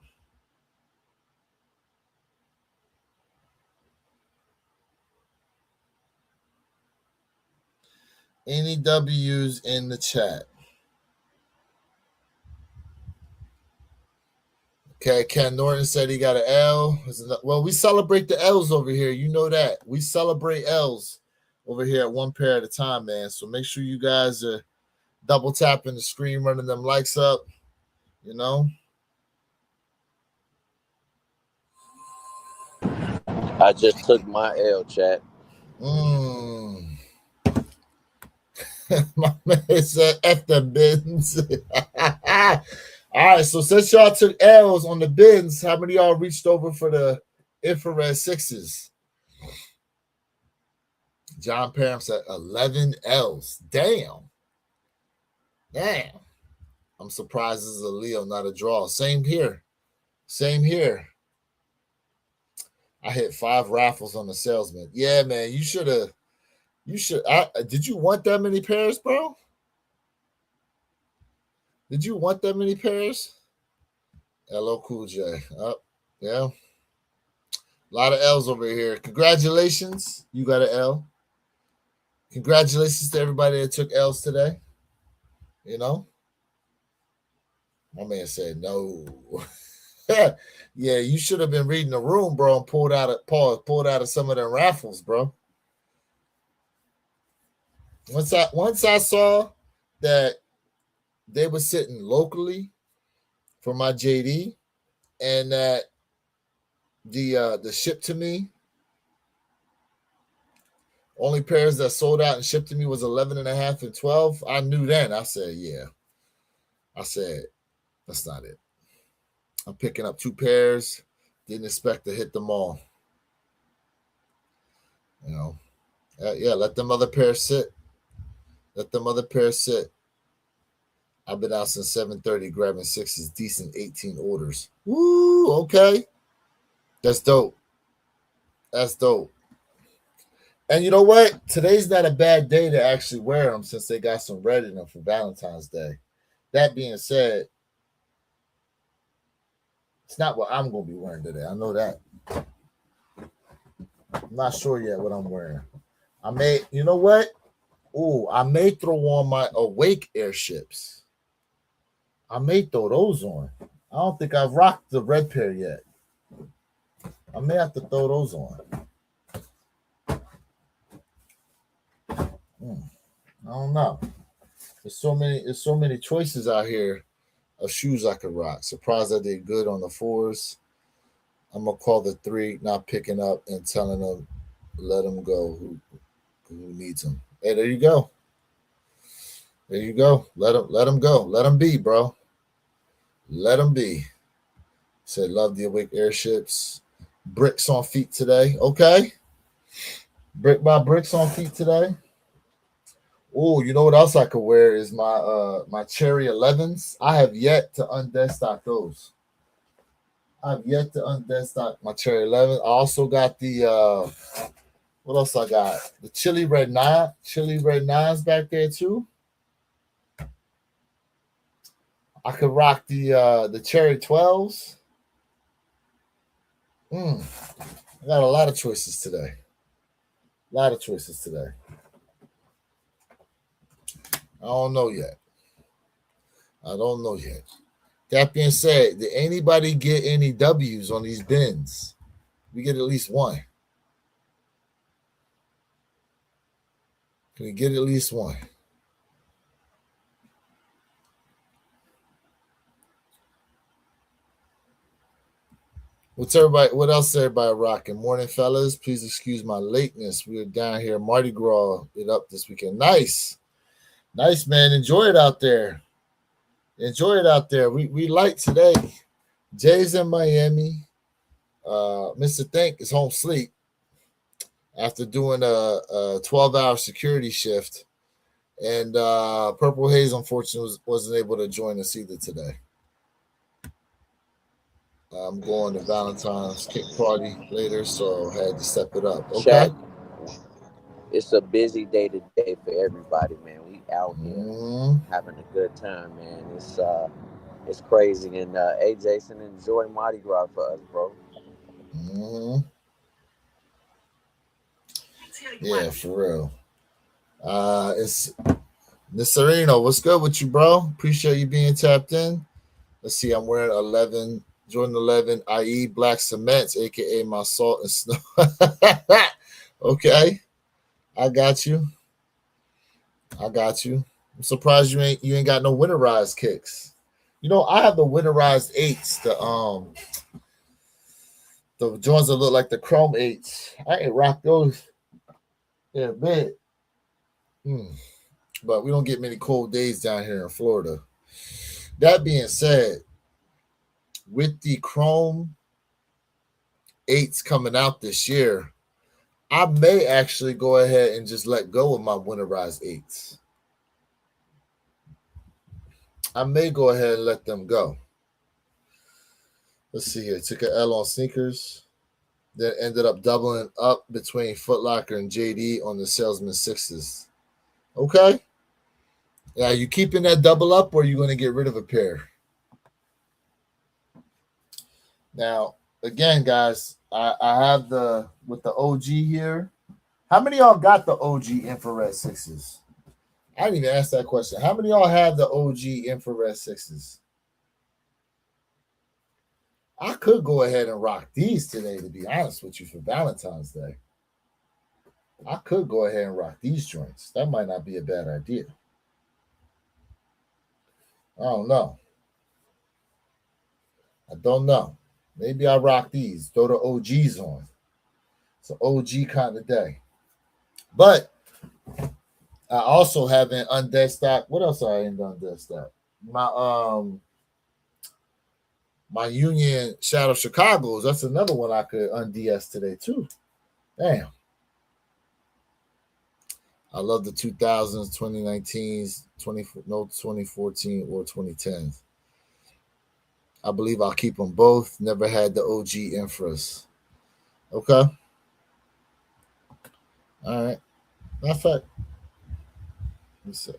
Any W's in the chat? Okay, Ken Norton said he got an L. Well, we celebrate the L's over here. You know that. We celebrate L's over here at one pair at a time, man. So make sure you guys are double tapping the screen, running them likes up, you know. I just took my L, chat. My man said F the bins. All right, so since y'all took L's on the bins, how many of y'all reached over for the infrared 6s? John Parham said 11 L's. Damn. I'm surprised this is a Leo, not a draw. Same here. I hit 5 raffles on the salesman. Yeah, man, you should. Did you want that many pairs, bro? Did you want that many pairs? LL Cool J. Yeah. A lot of L's over here. Congratulations. You got an L. Congratulations to everybody that took L's today. You know? My man said no. Yeah, you should have been reading the room, bro, and pulled out of some of the raffles, bro. Once I saw that they were sitting locally for my JD, and that the ship to me, only pairs that sold out and shipped to me was 11 and a half and 12. I knew then. I said, yeah. I said, that's not it. I'm picking up 2 pairs. Didn't expect to hit them all. You know, yeah, let them other pairs sit. Let them other pairs sit. I've been out since 7:30 grabbing 6s, decent 18 orders. Woo, okay. That's dope. That's dope. And you know what? Today's not a bad day to actually wear them since they got some red in them for Valentine's Day. That being said, it's not what I'm going to be wearing today. I know that. I'm not sure yet what I'm wearing. I may, you know what? Oh, I may throw on my Awake airships. I may throw those on. I don't think I've rocked the red pair yet. I may have to throw those on. I don't know. There's so many choices out here of shoes I could rock. Surprised I did good on the 4s. I'm gonna call the 3 not picking up and telling them let them go who needs them. Hey, there you go. There you go. Let them go. Let them be, bro. Let them be. Said love the Awake airships. Bricks on feet today. Okay. Brick by bricks on feet today. Oh, you know what else I could wear is my Cherry 11s. I have yet to undeadstock those. I've yet to undeadstock my Cherry 11. I also got the what else I got? The Chili Red 9s back there too. I could rock the Cherry 12s. I got a lot of choices today. I don't know yet. That being said, did anybody get any W's on these bins? We get at least one. Can we get at least one? What else everybody rocking? Morning, fellas. Please excuse my lateness. We're down here. Mardi Gras it up this weekend. Nice, man. Enjoy it out there. We light today. Jay's in Miami. Mr. Think is home sleep after doing a 12-hour security shift. And Purple Haze, unfortunately, wasn't able to join us either today. I'm going to Valentine's kick party later, so I had to step it up. Okay. It's a busy day today for everybody, man. We out here having a good time, man. It's crazy. And hey, Jason, enjoy Mardi Gras for us, bro. Yeah, for real. It's Miss Sereno. What's good with you, bro? Appreciate you being tapped in. Let's see. I'm wearing 11. Jordan 11, i.e. Black Cements, a.k.a. my Salt and Snow. Okay. I got you. I'm surprised you ain't got no winterized kicks. You know, I have the winterized 8s, the joints that look like the Chrome 8s. I ain't rocked those in a bit. But we don't get many cold days down here in Florida. That being said, with the Chrome 8s coming out this year, I may actually go ahead and just let go of my winterized 8s. I may go ahead and let them go. Let's see here. Took an L on sneakers. Then ended up doubling up between Foot Locker and JD on the Salesman 6s. Okay. Now, you keeping that double up or are you going to get rid of a pair? Now, again, guys, I have with the OG here. How many of y'all got the OG infrared 6s? I didn't even ask that question. How many of y'all have the OG infrared 6s? I could go ahead and rock these today, to be honest with you, for Valentine's Day. I could go ahead and rock these joints. That might not be a bad idea. I don't know. Maybe I'll rock these. Throw the OGs on. It's an OG kind of day. But I also haven't undead stock. What else I ain't done undead stock? my Union Shadow Chicago's. That's another one I could unds today too. Damn. I love the 2000s, 2019s, 2014 or 2010s. I believe I'll keep them both. Never had the OG Infras. Okay. All right. Matter of fact, let's see.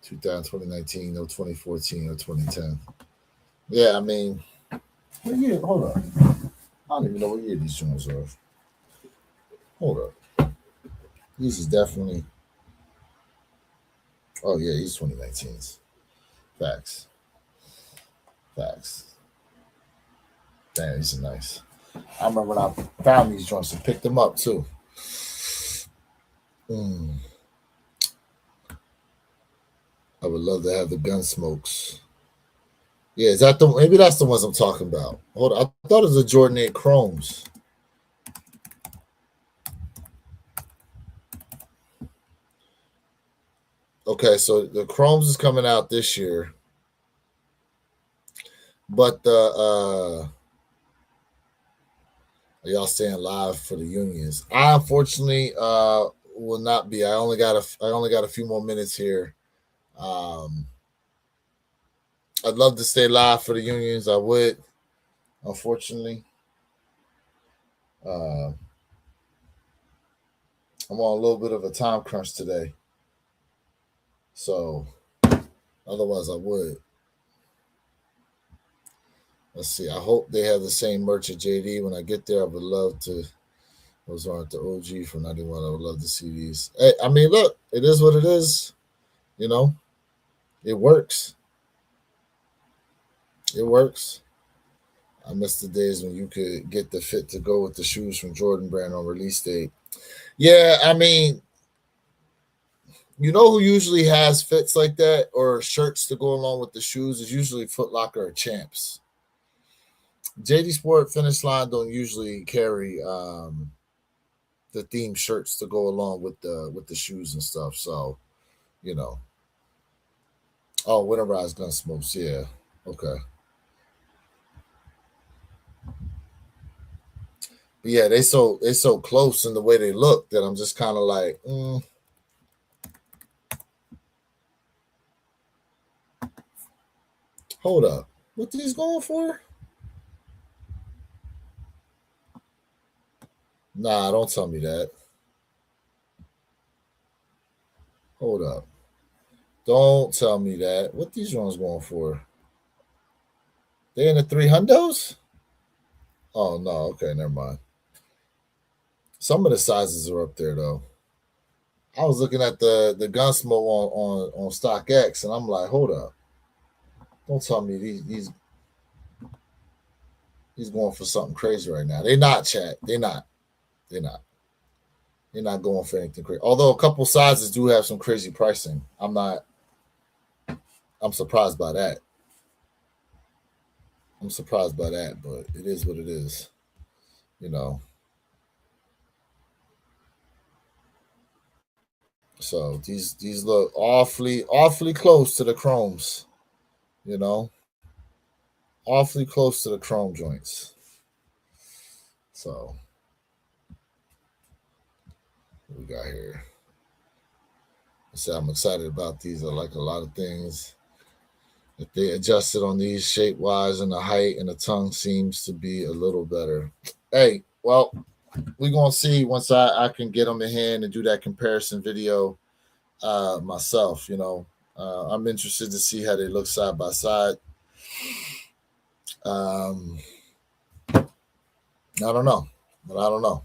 2000, 2019, or 2014 or 2010. Yeah, I mean, what year? Hold on. I don't even know what year these joints are. Hold up. These is definitely. Oh, yeah, these 2019s. Facts. Facts. Damn, these are nice. I remember when I found these joints and picked them up too. I would love to have the gun smokes. Yeah, is that the maybe that's the ones I'm talking about? Hold on, I thought it was the Jordan 8 Chromes. Okay, so the Chromes is coming out this year, but the y'all staying live for the Unions. I unfortunately will not be. I only got a few more minutes here. I'd love to stay live for the Unions. I would, unfortunately. I'm on a little bit of a time crunch today, so otherwise I would. Let's see. I hope they have the same merch at JD when I get there. I would love to. Those aren't the OG from 91. I would love to see these. Hey, I mean, look, it is what it is. You know, it works. It works. I miss the days when you could get the fit to go with the shoes from Jordan Brand on release date. Yeah, I mean, you know who usually has fits like that or shirts to go along with the shoes is usually Foot Locker or Champs. JD Sport Finish Line don't usually carry the theme shirts to go along with the shoes and stuff. So, you know. Oh, Winterized Gun Smokes, yeah. Okay. But yeah, they so close in the way they look that I'm just kind of like, hold up. What these going for? Nah, don't tell me that. Hold up. Don't tell me that. What these ones going for? They in the 300s? Oh no, okay, never mind. Some of the sizes are up there though. I was looking at the Gunsmoke on StockX, and I'm like, hold up. Don't tell me he's going for something crazy right now. They not, chat. They not. They're not. They're not going for anything crazy. Although a couple sizes do have some crazy pricing. I'm surprised by that. I'm surprised by that, but it is what it is. You know. So these look awfully close to the chromes, you know. Awfully close to the chrome joints. So what we got here. So I'm excited about these. I like a lot of things. If they adjusted on these shape wise and the height and the tongue seems to be a little better. Hey, well, we're gonna see once I can get them in hand and do that comparison video myself. You know, I'm interested to see how they look side by side. I don't know, but I don't know.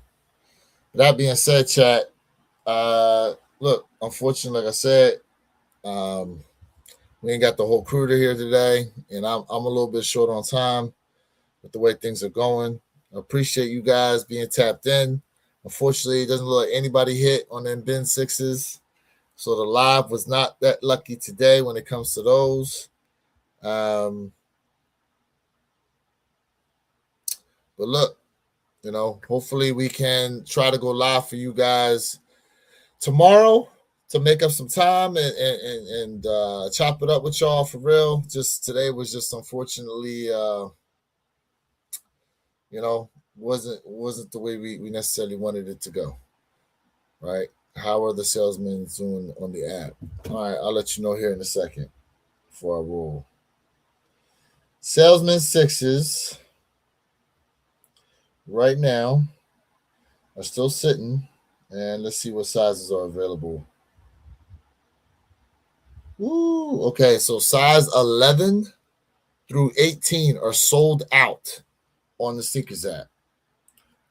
That being said, chat. Look, unfortunately, like I said, we ain't got the whole crew to here today, and I'm a little bit short on time with the way things are going. I appreciate you guys being tapped in. Unfortunately, it doesn't look like anybody hit on them bin sixes, so the live was not that lucky today when it comes to those. But look, hopefully we can try to go live for you guys tomorrow. to make up some time and chop it up with y'all for real. Just today was just unfortunately, wasn't the way we necessarily wanted it to go. Right? How are the salesmen doing on the app? All right, I'll let you know here in a second before I roll. Salesman sixes right now are still sitting, and let's see what sizes are available. Woo! Okay, so size 11 through 18 are sold out on the Sneakers app.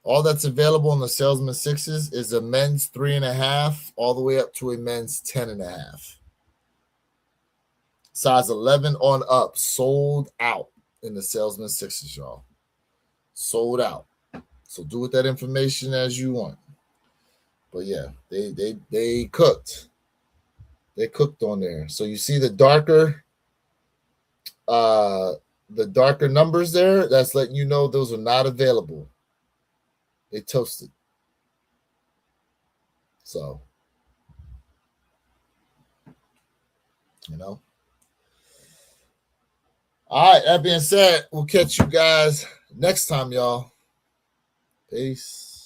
All that's available on the Salesman Sixes is a men's 3.5 all the way up to a men's 10.5. Size 11 on up, sold out in the Salesman Sixes, y'all. Sold out. So do with that information as you want. But yeah, they cooked. They cooked on there. So you see the darker numbers there, that's letting you know those are not available. They toasted. So, All right, that being said, we'll catch you guys next time, y'all. Peace.